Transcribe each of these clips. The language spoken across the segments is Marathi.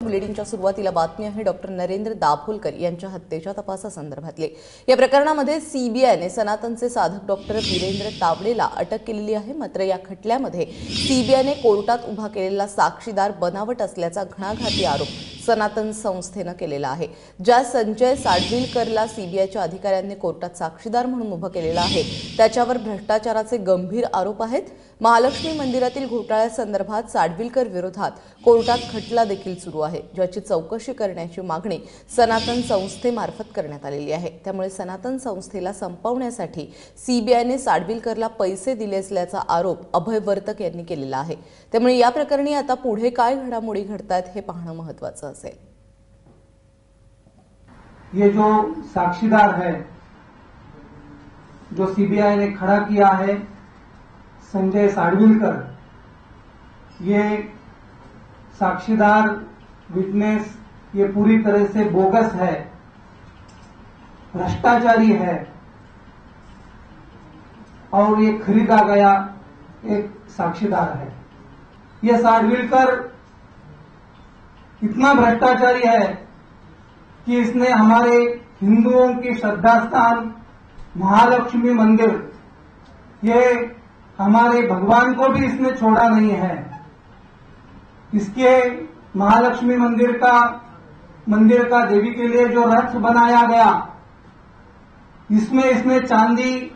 बुलेटिनच्या सुरुवातीला बातमी आहे डॉक्टर नरेंद्र दाभोलकर यांच्या हत्येच्या तपासासंदर्भातली। या प्रकरणामध्ये सीबीआयने सनातनचे साधक डॉक्टर वीरेंद्र तावडेला अटक केलेली आहे। मात्र या खटल्यामध्ये सीबीआयने कोर्टात उभा केलेला साक्षीदार बनावट असल्याचा घणाघाती आरोप सनातन संस्थेने केलेला आहे। ज्या संजय साडविलकरला सीबीआयच्या अधिकाऱ्यांनी कोर्टात साक्षीदार म्हणून उभं केलेला आहे त्याच्यावर भ्रष्टाचाराचे गंभीर आरोप आहेत। महालक्ष्मी मंदिरातील घोटाळ्यासंदर्भात साडविलकर विरोधात कोर्टात खटला देखील सुरू आहे, ज्याची चौकशी करण्याची मागणी सनातन संस्थेमार्फत करण्यात आलेली आहे। त्यामुळे सनातन संस्थेला संपवण्यासाठी सीबीआयने साडविलकरला पैसे दिले असल्याचा आरोप अभय वर्तक यांनी केलेला आहे। त्यामुळे या प्रकरणी आता पुढे काय घडामोडी घडतात हे पाहणं महत्त्वाचं असेल। ये जो साक्षीदार है जो सीबीआई ने खड़ा किया है संजय साडविलकर, ये साक्षीदार विटनेस ये पूरी तरह से बोगस है, भ्रष्टाचारी है और ये खरीदा गया एक साक्षीदार है। ये साडविलकर इतना भ्रष्टाचारी है कि इसने हमारे हिंदुओं की श्रद्धा स्थान महालक्ष्मी मंदिर, ये हमारे भगवान को भी इसने छोड़ा नहीं है। इसके महालक्ष्मी मंदिर का देवी के लिए जो रथ बनाया गया, इसमें इसने चांदी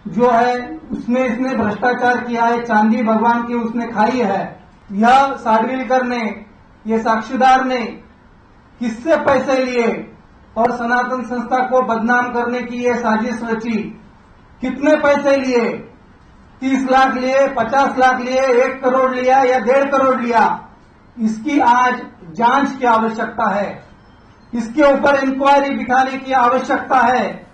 जो है उसमें इसने भ्रष्टाचार किया है, चांदी भगवान की उसने खाई है। यह साडविलकर ने, ये साक्षीदार ने किससे पैसे लिए और सनातन संस्था को बदनाम करने की ये साजिश रची। कितने पैसे लिए? 30 लाख लिए, 50 लाख लिए, 1 करोड़ लिया या 1.5 करोड़ लिया? इसकी आज जांच की आवश्यकता है। इसके ऊपर इंक्वायरी बिठाने की आवश्यकता है।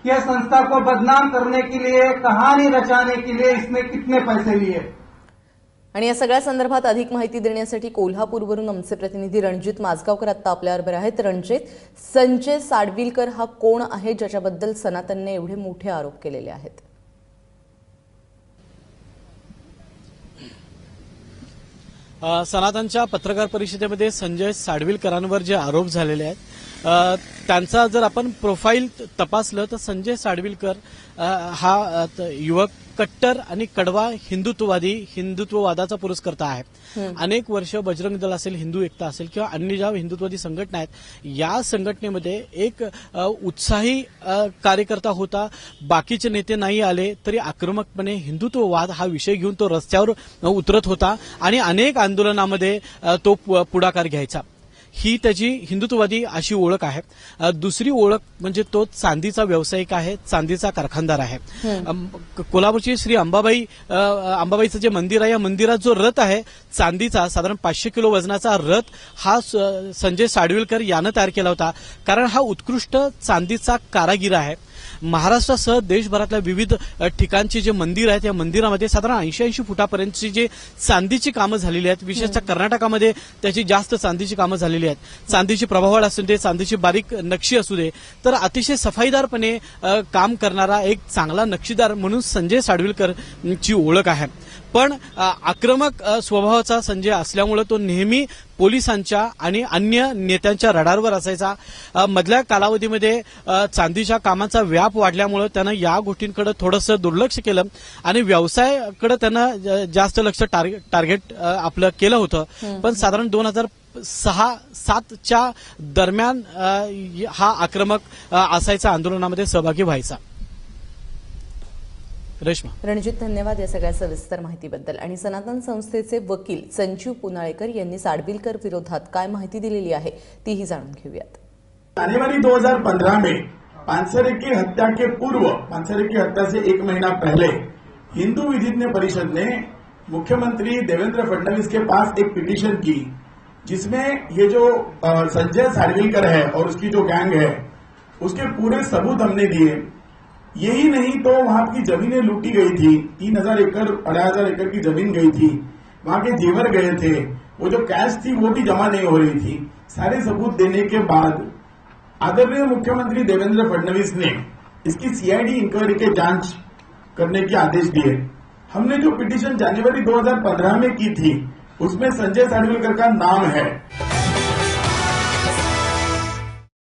यह संस्था को बदनाम करने के लिए, कहानी रचाने के लिए इसने कितने पैसे लिए? आणि या सगळ्या संदर्भात अधिक माहिती देण्यासाठी कोल्हापूरवरून आमचे प्रतिनिधी रणजित माझगावकर आता आपल्याबरोबर आहेत। रणजित, संजय साडविलकर हा कोण आहे ज्याच्याबद्दल सनातनने एवढे मोठे आरोप केलेले आहेत? सनातनच्या पत्रकार परिषदेमध्ये संजय साडविलकरांवर जे आरोप झालेले आहेत त्यांचा जर आपण प्रोफाईल तपासलं तर संजय साडविलकर हा युवक कट्टर आणि कडवा हिंदुत्ववादाचा पुरस्कर्ता आहे। अनेक वर्ष बजरंग दल असेल, हिंदू एकता असेल किंवा अन्य ज्या हिंदुत्ववादी संघटना आहेत या संघटनेमध्ये एक उत्साही कार्यकर्ता होता। बाकीचे नेते नाही आले तरी आक्रमकपणे हिंदुत्ववाद हा विषय घेऊन तो रस्त्यावर उतरत होता आणि अनेक आंदोलनामध्ये तो पुढाकार घ्यायचा। ही त्याची हिंदुत्ववादी अशी ओळख आहे। दुसरी ओळख म्हणजे तो चांदीचा व्यावसायिक आहे, चांदीचा कारखानदार आहे। कोल्हापूरची श्री अंबाबाईचं जे मंदिर आहे या मंदिरात जो रथ आहे चांदीचा साधारण 500 किलो वजनाचा रथ हा संजय साडविलकर यानं तयार केला होता, कारण हा उत्कृष्ट चांदीचा कारागीर आहे। महाराष्ट्रासह देशभरातल्या विविध ठिकाणची जे मंदिर आहेत या मंदिरामध्ये साधारण 80 फुटापर्यंतची जे चांदीची कामं झालेली आहेत। विशेषतः कर्नाटकामध्ये त्याची जास्त चांदीची कामं झालेली आहेत। चांदीची प्रभावळ असू दे, चांदीची बारीक नक्षी असू दे, तर अतिशय सफाईदारपणे काम करणारा एक चांगला नक्षीदार म्हणून संजय साडविलकरची ओळख आहे। पण आक्रमक स्वभावाचा संजय असल्यामुळे तो नेहमी पोलिसांच्या आणि अन्य नेत्यांच्या रडारवर असायचा। मधल्या कालावधीमध्ये चांदीच्या कामाचा व्याप वाढल्यामुळे त्यानं या गोष्टींकडे थोडंसं दुर्लक्ष केलं आणि व्यवसायाकडे त्यानं जास्त लक्ष टार्गेट आपलं केलं होतं। पण साधारण 2006-07च्या दरम्यान हा आक्रमक असायचा, आंदोलनामध्ये सहभागी व्हायचा। रेश्मा, रणजित, धन्यवाद या सगळ्या सविस्तर माहितीबद्दल। आणि सनातन संस्थेचे वकील संजीव पुनाळेकर यांनी साडविलकर विरोधात काय माहिती दिलेली आहे तीही जाणून घेऊयात। जनवरी 2015 में पानसरे की हत्या के पूर्व, पानसरे की हत्या से 1 महीना पहले हिंदू विधिज्ञ परिषद ने मुख्यमंत्री देवेंद्र फडणवीस के पास एक पिटीशन की, जिसमें ये जो संजय साडविलकर है और उसकी जो गैंग है उसके पूरे सबूत हमने दिए। यही नहीं तो वहां की जमीनें लूटी गई थी, 3000 एकड़ 2500 एकड़ की जमीन गई थी, वहां के जेवर गए थे, वो जो कैश थी वो भी जमा नहीं हो रही थी। सारे सबूत देने के बाद आदरणीय मुख्यमंत्री देवेंद्र फडणवीस ने इसकी सीआईडी इंक्वायरी के जांच करने के आदेश दिए। हमने जो पिटीशन जनवरी 2015 में की थी उसमें संजय साडविलकर का नाम है।